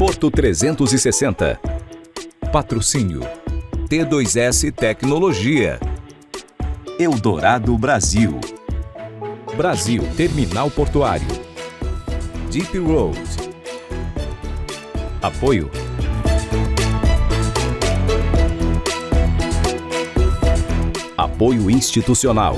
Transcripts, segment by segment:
Porto 360. Patrocínio T2S Tecnologia. Eldorado Brasil. Brasil Terminal Portuário. Deep Road. Apoio Apoio institucional.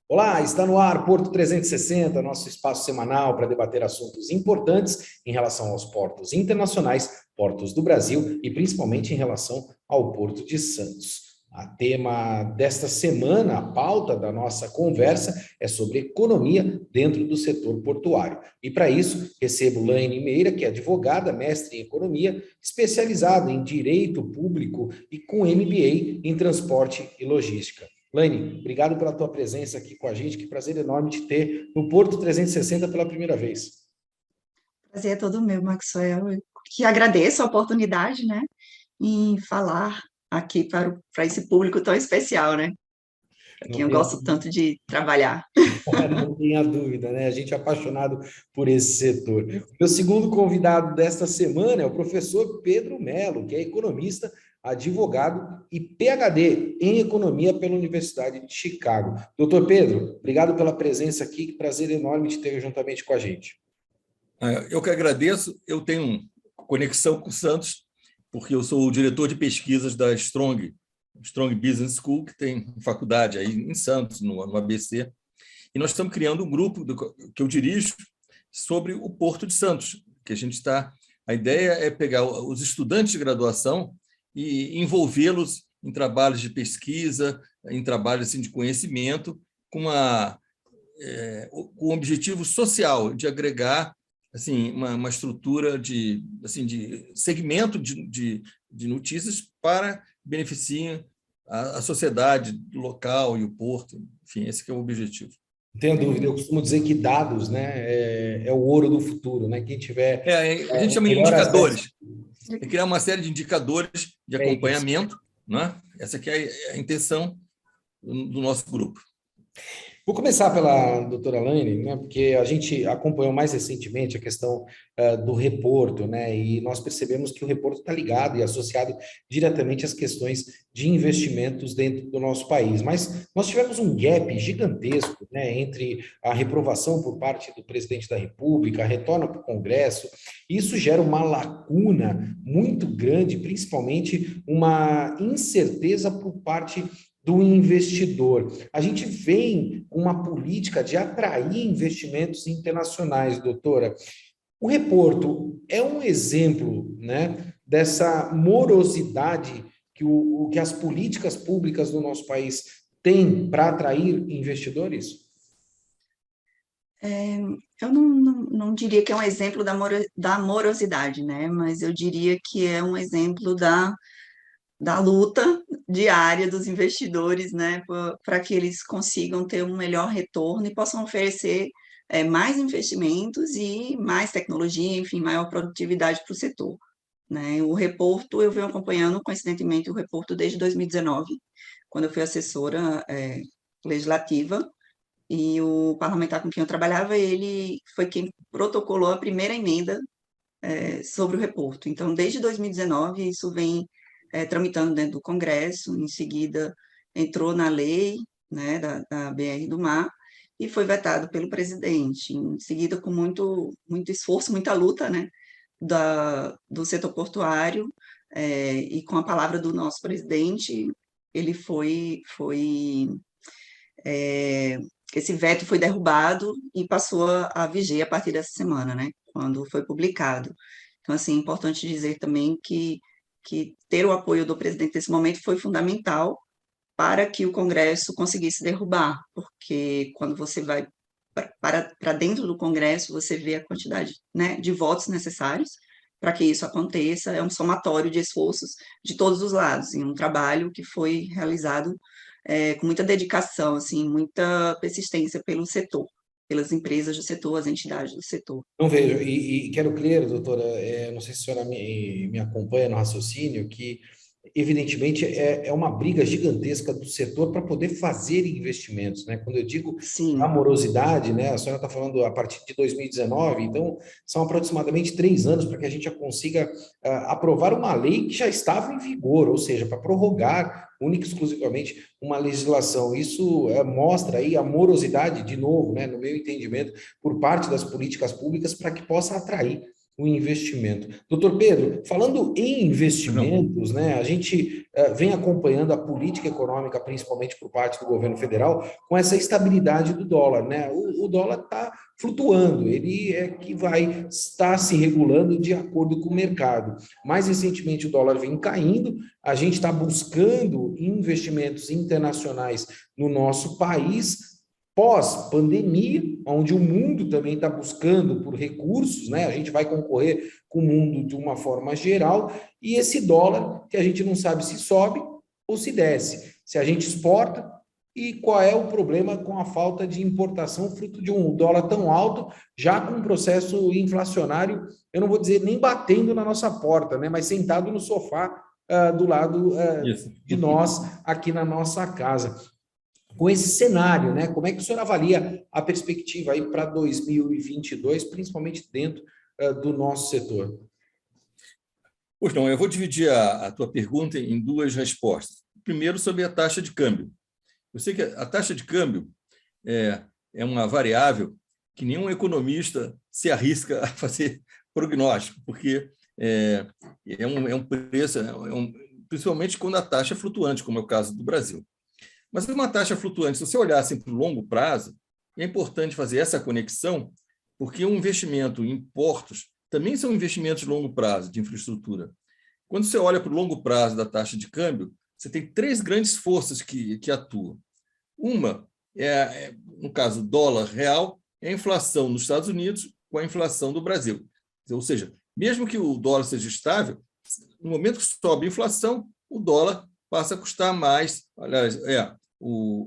Olá, está no ar Porto 360, nosso espaço semanal para debater assuntos importantes em relação aos portos internacionais, portos do Brasil e principalmente em relação ao Porto de Santos. A tema desta semana, a pauta da nossa conversa é sobre economia dentro do setor portuário. E para isso, recebo Laine Meira, que é advogada, mestre em economia, especializada em direito público e com MBA em transporte e logística. Laine, obrigado pela tua presença aqui com a gente, que prazer enorme te ter no Porto 360 pela primeira vez. Prazer é todo meu, Maxwell. Eu que agradeço a oportunidade, né, em falar aqui para esse público tão especial, né, para quem eu gosto tanto de trabalhar. Não tenha dúvida, né? A gente é apaixonado por esse setor. O meu segundo convidado desta semana é o professor Pedro Mello, que é economista, advogado e PhD em economia pela Universidade de Chicago. Doutor Pedro, obrigado pela presença aqui, que prazer enorme te ter juntamente com a gente. Eu que agradeço. Eu tenho conexão com o Santos, porque eu sou o diretor de pesquisas da Strong Business School, que tem faculdade aí em Santos, no ABC, e nós estamos criando um grupo que eu dirijo sobre o Porto de Santos, que a gente está... A ideia é pegar os estudantes de graduação e envolvê-los em trabalhos de pesquisa, em trabalhos assim, de conhecimento, com um objetivo social de agregar assim, uma estrutura de segmento de notícias para beneficiar a sociedade local e o porto. Enfim, esse que é o objetivo. Não tenha dúvida, eu costumo dizer que dados, né, é o ouro do futuro, né? Quem tiver... a gente chama de indicadores. É criar uma série de indicadores de acompanhamento, né? Essa aqui é a intenção do nosso grupo. Vou começar pela doutora Laine, né, porque a gente acompanhou mais recentemente a questão do reporto, né, e nós percebemos que o reporto está ligado e associado diretamente às questões de investimentos dentro do nosso país. Mas nós tivemos um gap gigantesco, né, entre a reprovação por parte do presidente da República, a retorno para o Congresso, e isso gera uma lacuna muito grande, principalmente uma incerteza por parte do investidor. A gente vem com uma política de atrair investimentos internacionais, doutora. O reporto é um exemplo, né, dessa morosidade que as políticas públicas do nosso país têm para atrair investidores? Eu não diria que é um exemplo da morosidade, né, mas eu diria que é um exemplo da luta diária dos investidores, né, para que eles consigam ter um melhor retorno e possam oferecer mais investimentos e mais tecnologia, enfim, maior produtividade para o setor, né. O reporto, eu venho acompanhando, coincidentemente, o reporto desde 2019, quando eu fui assessora legislativa, e o parlamentar com quem eu trabalhava, ele foi quem protocolou a primeira emenda sobre o reporto. Então, desde 2019, isso vem tramitando dentro do Congresso, em seguida entrou na lei, né, da BR do Mar, e foi vetado pelo presidente. Em seguida, com muito esforço, muita luta, né, do setor portuário, e com a palavra do nosso presidente, ele esse veto foi derrubado e passou a viger a partir dessa semana, né, quando foi publicado. Então, assim, é importante dizer também que ter o apoio do presidente nesse momento foi fundamental para que o Congresso conseguisse derrubar, porque quando você vai para dentro do Congresso, você vê a quantidade, né, de votos necessários para que isso aconteça, é um somatório de esforços de todos os lados, em um trabalho que foi realizado com muita dedicação, assim, muita persistência pelo setor, pelas empresas do setor, as entidades do setor. Não vejo, e quero crer, doutora, não sei se a senhora me acompanha no raciocínio, que evidentemente é uma briga gigantesca do setor para poder fazer investimentos, né? Quando eu digo a Sim, morosidade, né? A senhora está falando a partir de 2019, então são aproximadamente 3 anos para que a gente já consiga aprovar uma lei que já estava em vigor, ou seja, para prorrogar única e exclusivamente uma legislação. Isso mostra aí a morosidade, de novo, né? No meu entendimento, por parte das políticas públicas para que possa atrair o investimento. Doutor Pedro, falando em investimentos, né, a gente vem acompanhando a política econômica, principalmente por parte do governo federal, com essa estabilidade do dólar, né? O dólar está flutuando, ele é que vai estar se regulando de acordo com o mercado. Mais recentemente, o dólar vem caindo, a gente está buscando investimentos internacionais no nosso país, pós-pandemia, onde o mundo também está buscando por recursos, né? A gente vai concorrer com o mundo de uma forma geral, e esse dólar, que a gente não sabe se sobe ou se desce, se a gente exporta, e qual é o problema com a falta de importação, fruto de um dólar tão alto, já com um processo inflacionário, eu não vou dizer nem batendo na nossa porta, né? Mas sentado no sofá do lado de nós, aqui na nossa casa. Com esse cenário, né? Como é que o senhor avalia a perspectiva aí para 2022, principalmente dentro do nosso setor? Pois não, eu vou dividir a tua pergunta em duas respostas. Primeiro, sobre a taxa de câmbio. Eu sei que a taxa de câmbio é uma variável que nenhum economista se arrisca a fazer prognóstico, porque é um preço, principalmente quando a taxa é flutuante, como é o caso do Brasil. Mas uma taxa flutuante, se você olhar assim para o longo prazo, é importante fazer essa conexão, porque um investimento em portos também são investimentos de longo prazo, de infraestrutura. Quando você olha para o longo prazo da taxa de câmbio, você tem três grandes forças que atuam. Uma no caso, dólar real, é a inflação nos Estados Unidos com a inflação do Brasil. Ou seja, mesmo que o dólar seja estável, no momento que sobe a inflação, o dólar passa a custar mais. Aliás,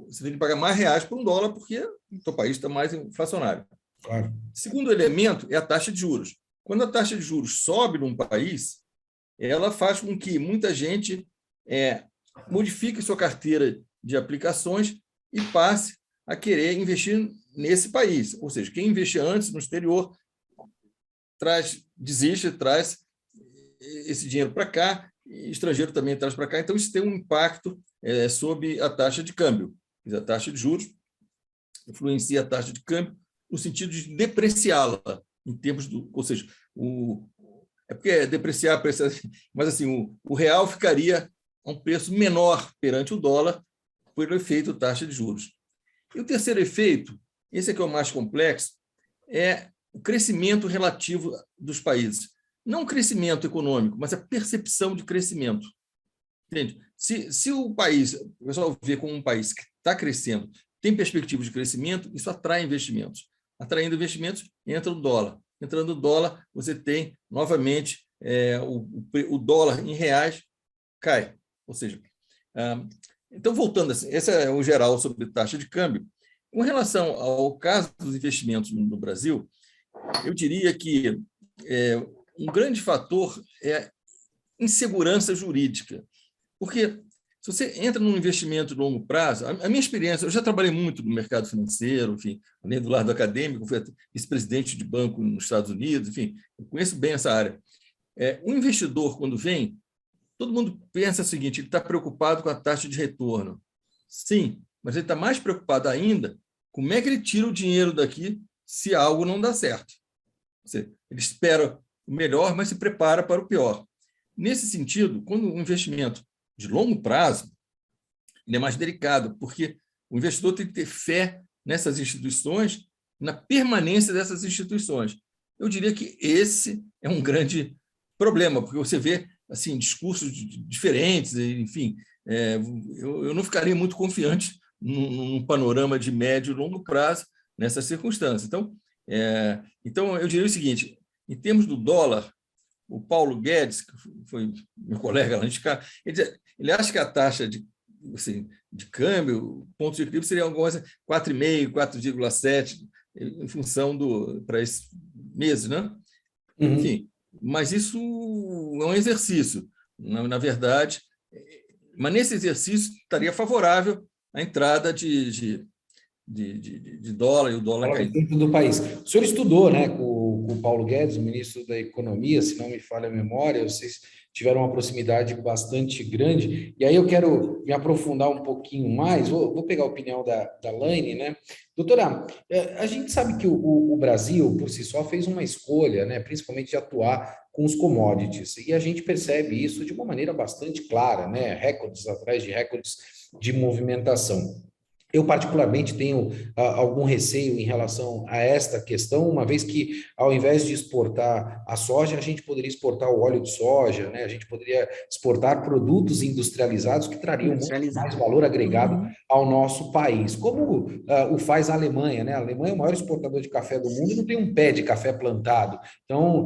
você tem que pagar mais reais por um dólar porque o seu país está mais inflacionário. Claro. Segundo elemento é a taxa de juros. Quando a taxa de juros sobe num país, ela faz com que muita gente modifique sua carteira de aplicações e passe a querer investir nesse país. Ou seja, quem investia antes no exterior desiste, traz esse dinheiro para cá, e estrangeiro também traz para cá. Então, isso tem um impacto sobre a taxa de câmbio. A taxa de juros influencia a taxa de câmbio no sentido de depreciá-la, em termos do... Ou seja, é porque é depreciar, mas assim, o real ficaria a um preço menor perante o dólar pelo efeito taxa de juros. E o terceiro efeito, esse é que é o mais complexo, é o crescimento relativo dos países. Não o crescimento econômico, mas a percepção de crescimento. Entende? Se o país, o pessoal vê como um país que está crescendo, tem perspectivas de crescimento, isso atrai investimentos. Atraindo investimentos, entra o dólar. Entrando o dólar, você tem, novamente, o dólar em reais cai. Ou seja, então, voltando, assim, esse é o geral sobre taxa de câmbio. Com relação ao caso dos investimentos no Brasil, eu diria que um grande fator é insegurança jurídica. Porque se você entra num investimento de longo prazo, a minha experiência, eu já trabalhei muito no mercado financeiro, enfim, além do lado acadêmico, fui vice-presidente de banco nos Estados Unidos, enfim, eu conheço bem essa área. O investidor, quando vem, todo mundo pensa o seguinte, ele está preocupado com a taxa de retorno. Sim, mas ele está mais preocupado ainda como é que ele tira o dinheiro daqui se algo não dá certo. Ele espera o melhor, mas se prepara para o pior. Nesse sentido, quando um investimento de longo prazo, ele é mais delicado, porque o investidor tem que ter fé nessas instituições, na permanência dessas instituições. Eu diria que esse é um grande problema, porque você vê assim, discursos diferentes, enfim, eu não ficaria muito confiante num panorama de médio e longo prazo nessas circunstâncias. Então, eu diria o seguinte, em termos do dólar, o Paulo Guedes, que foi meu colega lá, ele acha que a taxa assim, de câmbio, ponto de equilíbrio seria alguma coisa 4,5, 4,7, em função para esses meses, né? Enfim, mas isso é um exercício, na verdade, mas nesse exercício estaria favorável a entrada de dólar e o dólar caindo. Dentro do país. O senhor estudou, né, com o Paulo Guedes, o ministro da Economia, se não me falha a memória, vocês tiveram uma proximidade bastante grande, e aí eu quero me aprofundar um pouquinho mais, vou pegar a opinião da Laine, né? Doutora, a gente sabe que o Brasil, por si só, fez uma escolha, né, principalmente de atuar com os commodities, e a gente percebe isso de uma maneira bastante clara, né, recordes atrás de recordes de movimentação. Eu, particularmente, tenho algum receio em relação a esta questão, uma vez que, ao invés de exportar a soja, a gente poderia exportar o óleo de soja, né? A gente poderia exportar produtos industrializados que trariam muito mais valor agregado ao nosso país, como o faz a Alemanha, né? A Alemanha é o maior exportador de café do mundo e não tem um pé de café plantado. Então,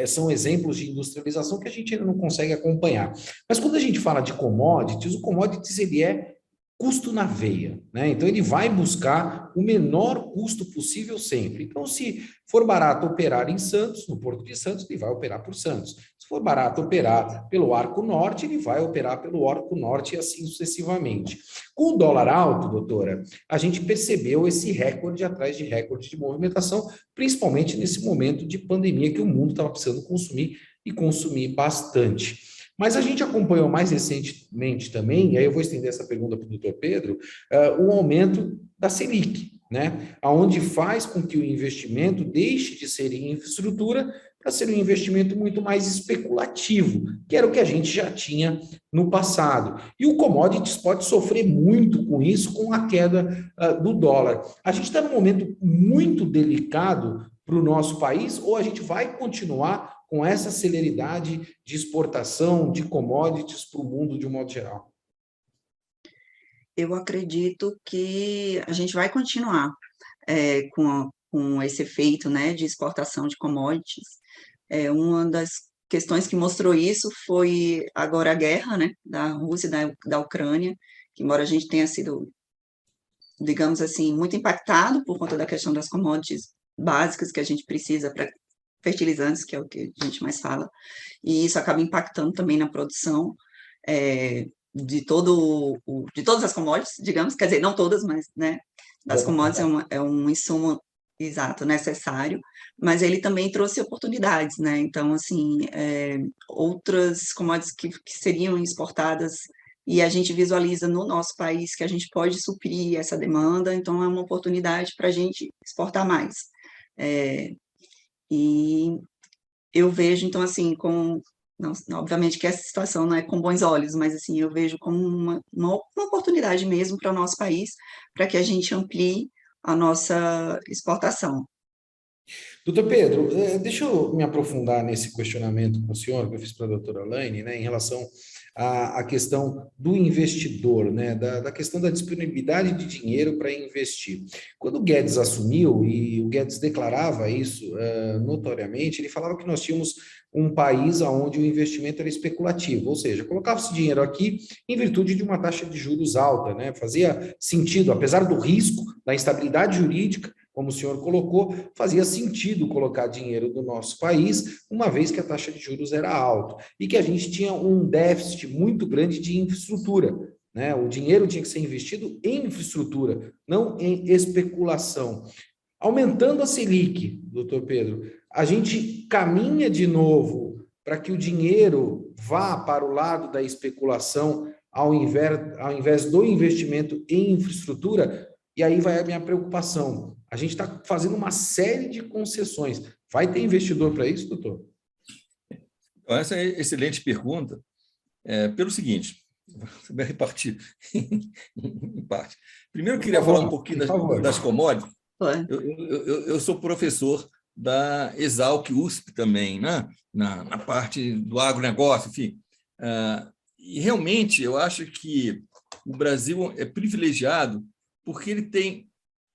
são exemplos de industrialização que a gente ainda não consegue acompanhar. Mas quando a gente fala de commodities, o commodities ele é custo na veia, né? Então ele vai buscar o menor custo possível sempre. Então, se for barato operar em Santos, no Porto de Santos, ele vai operar por Santos. Se for barato operar pelo Arco Norte, ele vai operar pelo Arco Norte e assim sucessivamente. Com o dólar alto, doutora, a gente percebeu esse recorde atrás de recorde de movimentação, principalmente nesse momento de pandemia que o mundo estava precisando consumir e consumir bastante. Mas a gente acompanhou mais recentemente também, e aí eu vou estender essa pergunta para o doutor Pedro, o aumento da Selic, né? Onde faz com que o investimento deixe de ser em infraestrutura para ser um investimento muito mais especulativo, que era o que a gente já tinha no passado. E o commodities pode sofrer muito com isso, com a queda do dólar. A gente está num momento muito delicado para o nosso país, ou a gente vai continuar com essa celeridade de exportação de commodities para o mundo de um modo geral? Eu acredito que a gente vai continuar com esse efeito, né, de exportação de commodities. Uma das questões que mostrou isso foi agora a guerra, né, da Rússia e da Ucrânia, que embora a gente tenha sido, digamos assim, muito impactado por conta da questão das commodities básicas que a gente precisa para fertilizantes, que é o que a gente mais fala, e isso acaba impactando também na produção de todas as commodities, digamos, quer dizer, não todas, mas, né, das commodities é um insumo exato, necessário, mas ele também trouxe oportunidades, né, então, assim, outras commodities que seriam exportadas e a gente visualiza no nosso país que a gente pode suprir essa demanda, então é uma oportunidade para a gente exportar mais. E eu vejo, então, assim, obviamente que essa situação não é com bons olhos, mas, assim, eu vejo como uma oportunidade mesmo para o nosso país, para que a gente amplie a nossa exportação. Doutor Pedro, deixa eu me aprofundar nesse questionamento com o senhor, que eu fiz para a doutora Laine, né, em relação à questão do investidor, né, da questão da disponibilidade de dinheiro para investir. Quando o Guedes assumiu, e o Guedes declarava isso notoriamente, ele falava que nós tínhamos um país onde o investimento era especulativo, ou seja, colocava-se dinheiro aqui em virtude de uma taxa de juros alta, né, fazia sentido, apesar do risco, da instabilidade jurídica, como o senhor colocou, fazia sentido colocar dinheiro do nosso país, uma vez que a taxa de juros era alta e que a gente tinha um déficit muito grande de infraestrutura, né? O dinheiro tinha que ser investido em infraestrutura, não em especulação. Aumentando a Selic, doutor Pedro, a gente caminha de novo para que o dinheiro vá para o lado da especulação ao invés do investimento em infraestrutura. E aí vai a minha preocupação. A gente está fazendo uma série de concessões. Vai ter investidor para isso, doutor? Essa é uma excelente pergunta. Pelo seguinte, você vai repartir em parte. Primeiro, eu queria falar um pouquinho das commodities. Eu sou professor da Exalc USP também, né? na parte do agronegócio, enfim. E realmente eu acho que o Brasil é privilegiado porque ele tem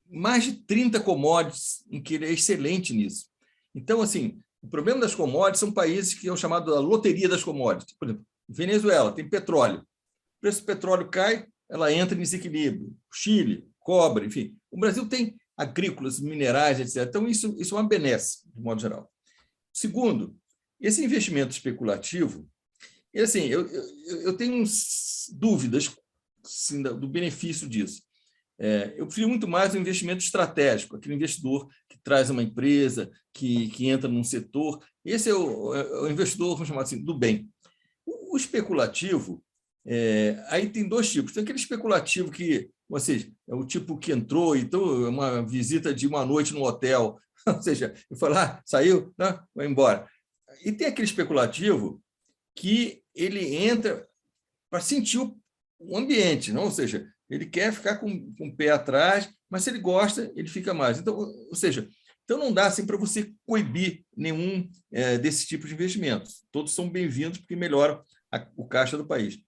mais de 30 commodities em que ele é excelente nisso. Então, assim, o problema das commodities são países que é o chamado da loteria das commodities. Por exemplo, Venezuela tem petróleo. O preço do petróleo cai, ela entra em desequilíbrio. Chile, cobre, enfim. O Brasil tem agrícolas, minerais, etc. Então, isso é uma benesse, de modo geral. Segundo, esse investimento especulativo, assim, eu tenho dúvidas assim, do benefício disso. Eu prefiro muito mais um investimento estratégico, aquele investidor que traz uma empresa, que entra num setor. Esse é o investidor, vamos chamar assim, do bem. O especulativo, aí tem dois tipos. Tem aquele especulativo que, ou seja, é o tipo que entrou, então, uma visita de uma noite no hotel, ou seja, eu falo, saiu, não, vai embora. E tem aquele especulativo que ele entra para sentir o ambiente, não? Ou seja, ele quer ficar com o pé atrás, mas se ele gosta, ele fica mais. Então, ou seja, então não dá assim para você coibir nenhum desse tipo de investimentos. Todos são bem-vindos porque melhoram o caixa do país.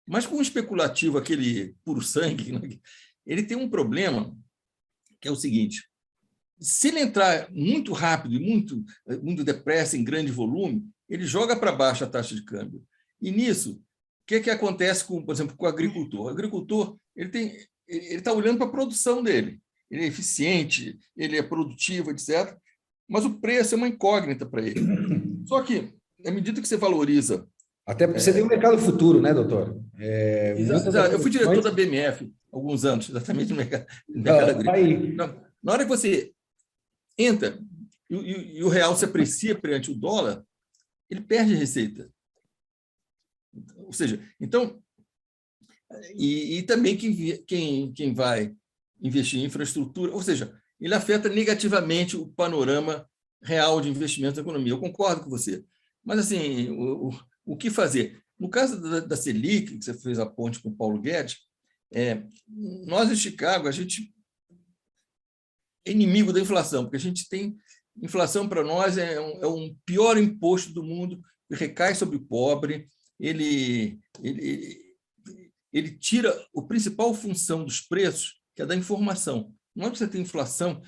Mas com o especulativo, aquele puro sangue, né, ele tem um problema, que é o seguinte: se ele entrar muito rápido e muito depressa, em grande volume, ele joga para baixo a taxa de câmbio. E nisso, o que acontece, por exemplo, com o agricultor? O agricultor ele está olhando para a produção dele. Ele é eficiente, ele é produtivo, etc. Mas o preço é uma incógnita para ele. Só que, à medida que você valoriza... Até porque você tem um mercado futuro, né, doutor? Exato. Eu fui diretor da BMF há alguns anos, exatamente no mercado agrícola. Na hora que você entra e o real se aprecia perante o dólar, ele perde receita. Ou seja, então... E também quem vai investir em infraestrutura, ou seja, ele afeta negativamente o panorama real de investimento na economia. Eu concordo com você. Mas, assim, o que fazer? No caso da Selic, que você fez a ponte com o Paulo Guedes, nós em Chicago, a gente é inimigo da inflação, porque a gente tem... Inflação, para nós, é um pior imposto do mundo, que recai sobre o pobre, ele tira a principal função dos preços, que é da informação. Não é que você tem inflação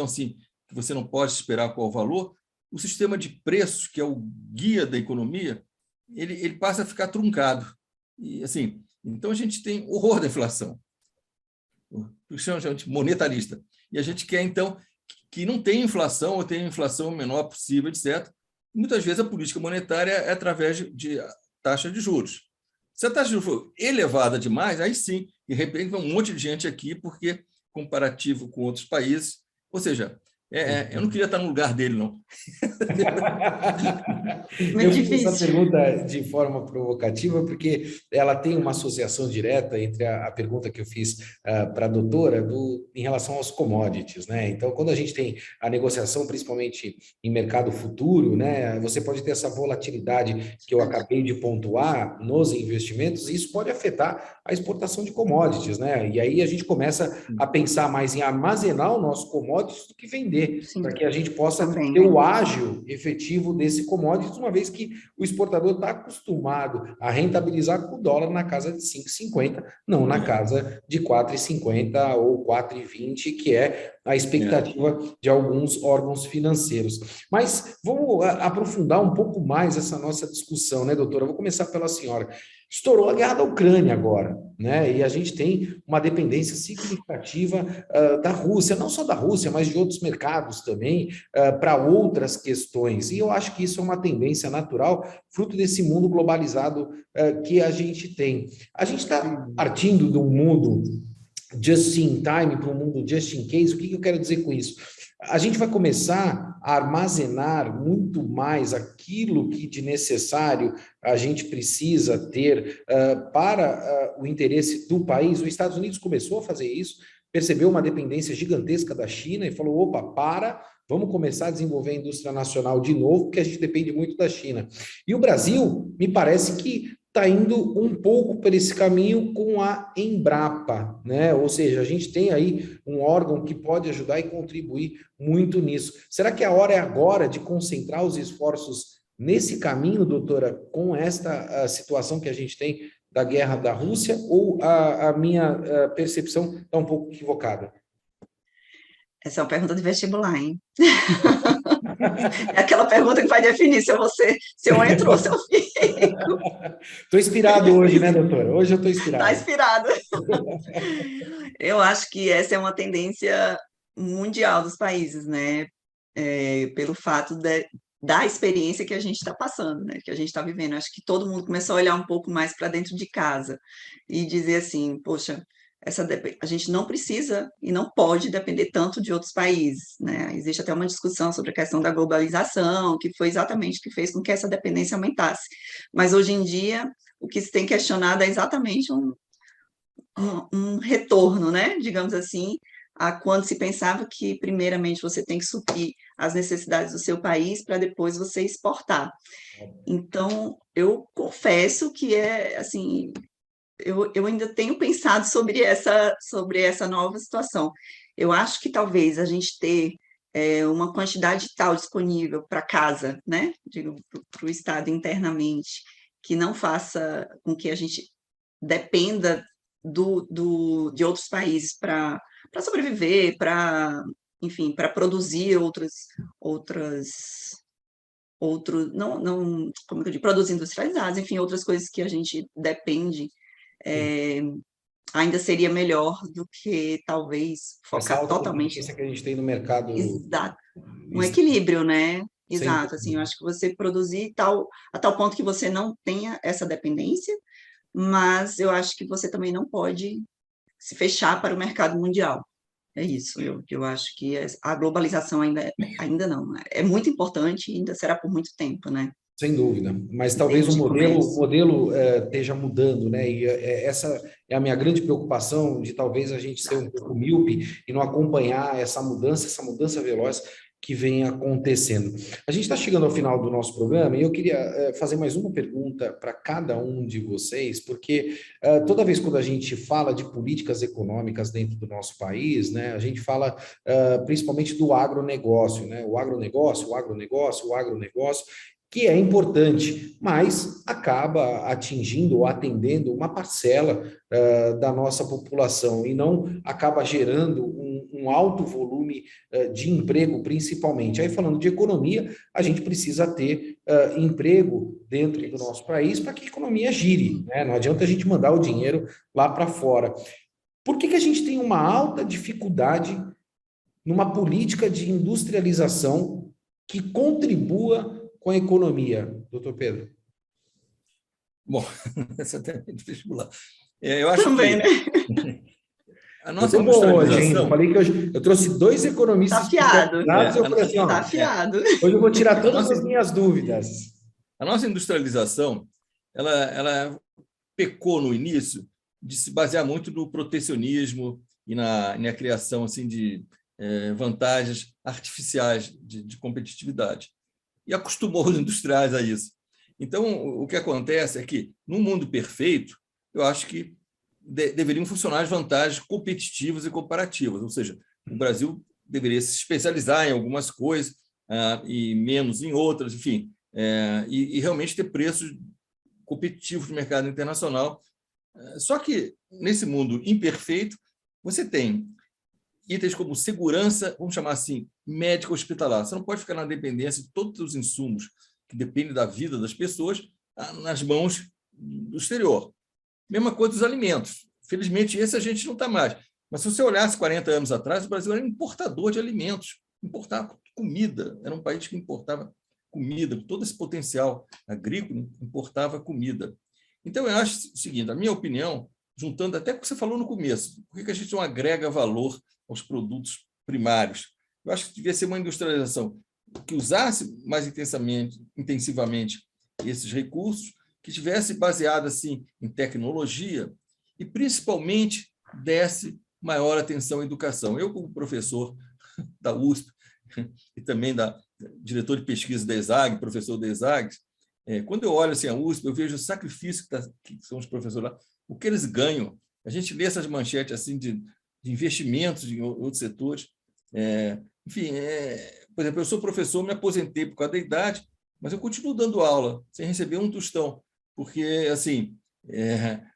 assim, que você não pode esperar qual o valor, o sistema de preços, que é o guia da economia, ele passa a ficar truncado. E, assim, então, a gente tem horror da inflação, que chama de monetarista. E a gente quer, então, que não tenha inflação, ou tenha inflação o menor possível, etc. Muitas vezes a política monetária é através de taxa de juros. Se a taxa de juros for elevada demais, aí sim, de repente, vai um monte de gente aqui, porque, comparativo com outros países, ou seja, eu não queria estar no lugar dele, não. Eu fiz essa pergunta de forma provocativa, porque ela tem uma associação direta entre a pergunta que eu fiz para a doutora em relação aos commodities, né? Então, quando a gente tem a negociação, principalmente em mercado futuro, né, você pode ter essa volatilidade que eu acabei de pontuar nos investimentos, e isso pode afetar a exportação de commodities, né? E aí a gente começa a pensar mais em armazenar o nosso commodities do que vender, para que a gente possa ter o ágio efetivo desse commodity, uma vez que o exportador está acostumado a rentabilizar com o dólar na casa de 5,50, não na casa de 4,50 ou 4,20, que é a expectativa de alguns órgãos financeiros. Mas vamos aprofundar um pouco mais essa nossa discussão, né, doutora? Eu vou começar pela senhora. Estourou a guerra da Ucrânia agora, né? E a gente tem uma dependência significativa da Rússia, não só da Rússia, mas de outros mercados também, para outras questões. E eu acho que isso é uma tendência natural, fruto desse mundo globalizado que a gente tem. A gente está partindo de um mundo just in time para um mundo just in case. O que eu quero dizer com isso? A gente vai começar a armazenar muito mais aquilo que de necessário a gente precisa ter para o interesse do país. Os Estados Unidos começou a fazer isso, percebeu uma dependência gigantesca da China e falou, opa, vamos começar a desenvolver a indústria nacional de novo, porque a gente depende muito da China. E o Brasil, me parece que está indo um pouco por esse caminho com a Embrapa, né? Ou seja, a gente tem aí um órgão que pode ajudar e contribuir muito nisso. Será que a hora é agora de concentrar os esforços nesse caminho, doutora, com esta situação que a gente tem da guerra da Rússia, ou a minha percepção está um pouco equivocada? Essa é uma pergunta de vestibular, hein? É aquela pergunta que vai definir se eu entro ou se eu fico. Estou inspirado hoje, né, doutora? Hoje eu estou Está inspirado. inspirado. Eu acho que essa é uma tendência mundial dos países, né? Pelo fato da experiência que a gente está passando, né? Que a gente está vivendo. Acho que todo mundo começou a olhar um pouco mais para dentro de casa e dizer assim, poxa, a gente não precisa e não pode depender tanto de outros países, né? Existe até uma discussão sobre a questão da globalização, que foi exatamente o que fez com que essa dependência aumentasse. Mas hoje em dia, o que se tem questionado é exatamente um retorno, né? Digamos assim, a quando se pensava que, primeiramente, você tem que suprir as necessidades do seu país para depois você exportar. Então, eu confesso que assim, eu ainda tenho pensado sobre essa nova situação. Eu acho que talvez a gente ter uma quantidade tal disponível para casa, né? Digo, para o Estado internamente, que não faça com que a gente dependa de outros países para sobreviver, enfim, para produzir não, como eu digo, produtos industrializados, enfim, outras coisas que a gente depende, ainda seria melhor do que talvez Essa focar alta totalmente. competência que a gente tem no mercado. Exato. Um equilíbrio, né? Sem Exato, assim, eu acho que você produzir a tal ponto que você não tenha essa dependência, mas eu acho que você também não pode se fechar para o mercado mundial. É isso, eu acho que a globalização ainda não, né? É muito importante e ainda será por muito tempo, né? Sem dúvida, mas Em talvez termos de o comércio. modelo esteja mudando, né? E essa é a minha grande preocupação de talvez a gente ser um pouco míope e não acompanhar essa mudança veloz que vem acontecendo. A gente está chegando ao final do nosso programa e eu queria fazer mais uma pergunta para cada um de vocês, porque toda vez quando a gente fala de políticas econômicas dentro do nosso país, né, a gente fala principalmente do agronegócio, né? O agronegócio, que é importante, mas acaba atingindo ou atendendo uma parcela da nossa população e não acaba gerando um alto volume de emprego, principalmente. Aí, falando de economia, a gente precisa ter emprego dentro do nosso país para que a economia gire, né? Não adianta a gente mandar o dinheiro lá para fora. Por que a gente tem uma alta dificuldade numa política de industrialização que contribua com a economia, doutor Pedro? Bom, essa até é vestibular. Eu acho Também, que né? a nossa Eu tô bom hoje, hein? Eu industrialização... falei que eu trouxe dois economistas Tá afiado, especializados, eu falei assim, tá ó, afiado. hoje eu vou tirar todas as minhas dúvidas. A nossa industrialização, ela pecou no início de se basear muito no protecionismo e na criação assim, de vantagens artificiais de competitividade. E acostumou os industriais a isso. Então, o que acontece é que, num mundo perfeito, eu acho que deveriam funcionar as vantagens competitivas e comparativas, ou seja, o Brasil deveria se especializar em algumas coisas e menos em outras, enfim, e realmente ter preços competitivos no mercado internacional. Só que, nesse mundo imperfeito, você tem itens como segurança, vamos chamar assim, médica hospitalar. Você não pode ficar na dependência de todos os insumos que dependem da vida das pessoas nas mãos do exterior. Mesma coisa dos alimentos. Felizmente, esse a gente não está mais. Mas se você olhasse 40 anos atrás, o Brasil era importador de alimentos, importava comida. Era um país que importava comida, com todo esse potencial agrícola, importava comida. Então, eu acho o seguinte, a minha opinião, juntando até o que você falou no começo, por que a gente não agrega valor aos produtos primários? Eu acho que devia ser uma industrialização que usasse mais intensivamente esses recursos, que estivesse baseada assim, em tecnologia e, principalmente, desse maior atenção à educação. Eu, como professor da USP e também diretor de pesquisa da ESAG, professor da ESAG, quando eu olho assim, a USP, eu vejo o sacrifício que são os professores lá, o que eles ganham. A gente lê essas manchetes assim, de investimentos em outros setores. Enfim, por exemplo, eu sou professor, me aposentei por causa da idade, mas eu continuo dando aula, sem receber um tostão, porque assim,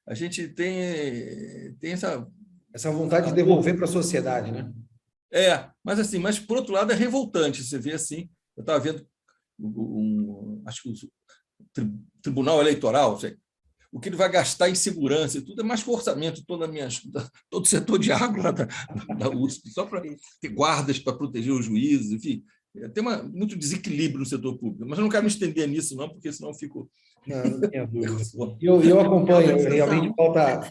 a gente tem essa vontade de devolver para a sociedade, né? Mas por outro lado é revoltante, você vê assim, eu estava vendo, acho que tribunal eleitoral, o que ele vai gastar em segurança e tudo é mais que o orçamento de todo o setor de água lá da USP, só para ter guardas para proteger os juízes, enfim. Tem muito desequilíbrio no setor público, mas eu não quero me estender nisso, não, porque senão eu fico... Não tenho dúvida. Eu acompanho, realmente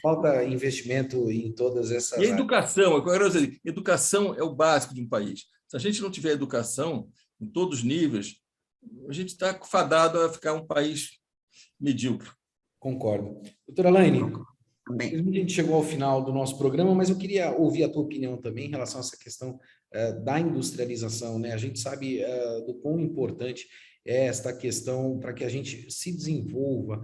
falta investimento em todas essas áreas. E a educação, eu quero dizer, educação é o básico de um país. Se a gente não tiver educação em todos os níveis, a gente está fadado a ficar um país medíocre. Concordo. Doutora Laine, a gente chegou ao final do nosso programa, mas eu queria ouvir a tua opinião também em relação a essa questão da industrialização, né? A gente sabe do quão importante é esta questão para que a gente se desenvolva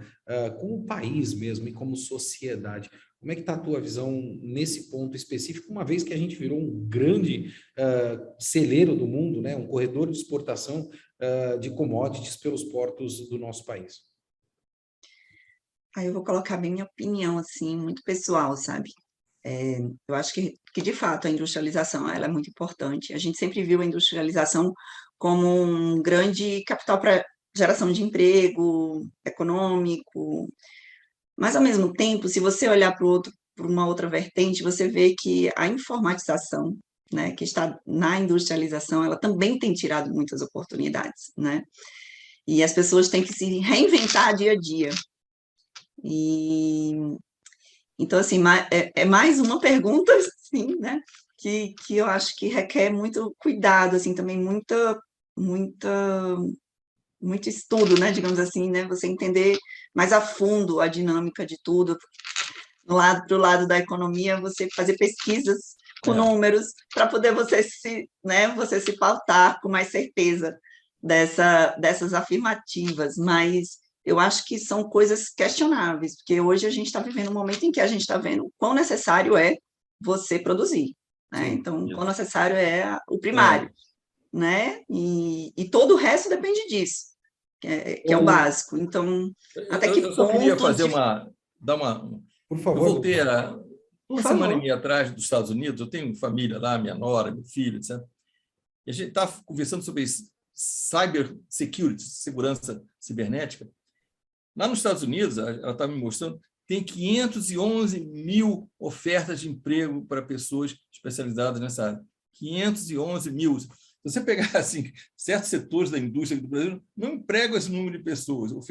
como país mesmo e como sociedade. Como é que está a tua visão nesse ponto específico, uma vez que a gente virou um grande celeiro do mundo, né? Um corredor de exportação de commodities pelos portos do nosso país? Aí eu vou colocar a minha opinião, assim, muito pessoal, sabe? Eu acho que, de fato, a industrialização ela é muito importante. A gente sempre viu a industrialização como um grande capital para geração de emprego econômico, mas, ao mesmo tempo, se você olhar para uma outra vertente, você vê que a informatização, né, que está na industrialização, ela também tem tirado muitas oportunidades, né? E as pessoas têm que se reinventar dia a dia. Então, assim, é mais uma pergunta, assim, né, que eu acho que requer muito cuidado, assim, também muito estudo, né, digamos assim, né, você entender mais a fundo a dinâmica de tudo. Pro lado da economia, você fazer pesquisas com números para poder você se pautar com mais certeza dessas afirmativas, mas eu acho que são coisas questionáveis, porque hoje a gente está vivendo um momento em que a gente está vendo o quão necessário é você produzir, né? Sim, então, o quão necessário é o primário, né? E todo o resto depende disso, que é o básico. Então, até que ponto... Eu só queria fazer Por favor. Eu voltei uma semana e meia atrás dos Estados Unidos, eu tenho família lá, minha nora, meu filho, etc. E a gente está conversando sobre cyber security, segurança cibernética. Lá nos Estados Unidos, ela está me mostrando, tem 511 mil ofertas de emprego para pessoas especializadas nessa área. 511 mil. Se você pegar assim, certos setores da indústria do Brasil, não empregam esse número de pessoas. Ou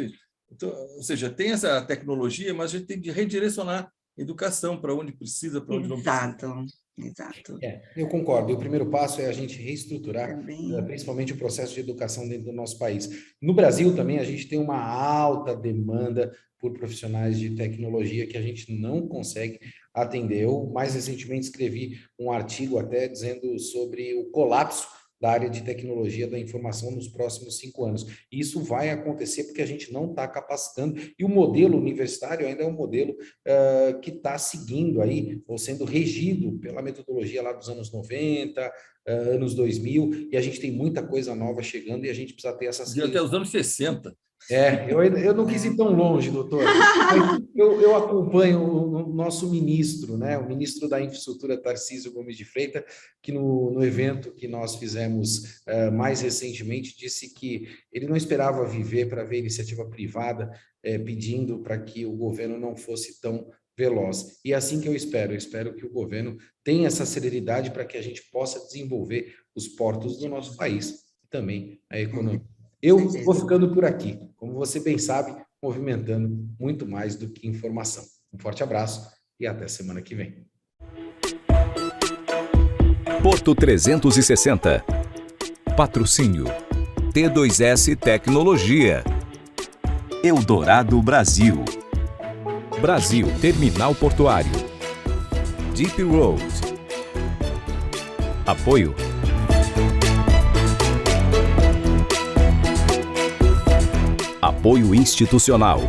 seja, tem essa tecnologia, mas a gente tem que redirecionar a educação para onde precisa, para onde não precisa. Exato. Eu concordo. E o primeiro passo é a gente reestruturar, principalmente o processo de educação dentro do nosso país. No Brasil também a gente tem uma alta demanda por profissionais de tecnologia que a gente não consegue atender. Eu, mais recentemente, escrevi um artigo até dizendo sobre o colapso da área de tecnologia da informação nos próximos 5 anos. E isso vai acontecer porque a gente não está capacitando, e o modelo universitário ainda é um modelo que está seguindo aí, ou sendo regido pela metodologia lá dos anos 90, anos 2000, e a gente tem muita coisa nova chegando e a gente precisa ter essas... E até os anos 60. Eu não quis ir tão longe, doutor. Eu acompanho o nosso ministro, né? O ministro da Infraestrutura, Tarcísio Gomes de Freitas, que no evento que nós fizemos mais recentemente, disse que ele não esperava viver para ver iniciativa privada pedindo para que o governo não fosse tão veloz. E é assim que eu espero que o governo tenha essa celeridade para que a gente possa desenvolver os portos do nosso país e também a economia. Eu vou ficando por aqui, como você bem sabe, movimentando muito mais do que informação. Um forte abraço e até semana que vem. Porto 360. Patrocínio. T2S Tecnologia. Eldorado Brasil. Brasil Terminal Portuário. Deep Road. Apoio. Apoio institucional.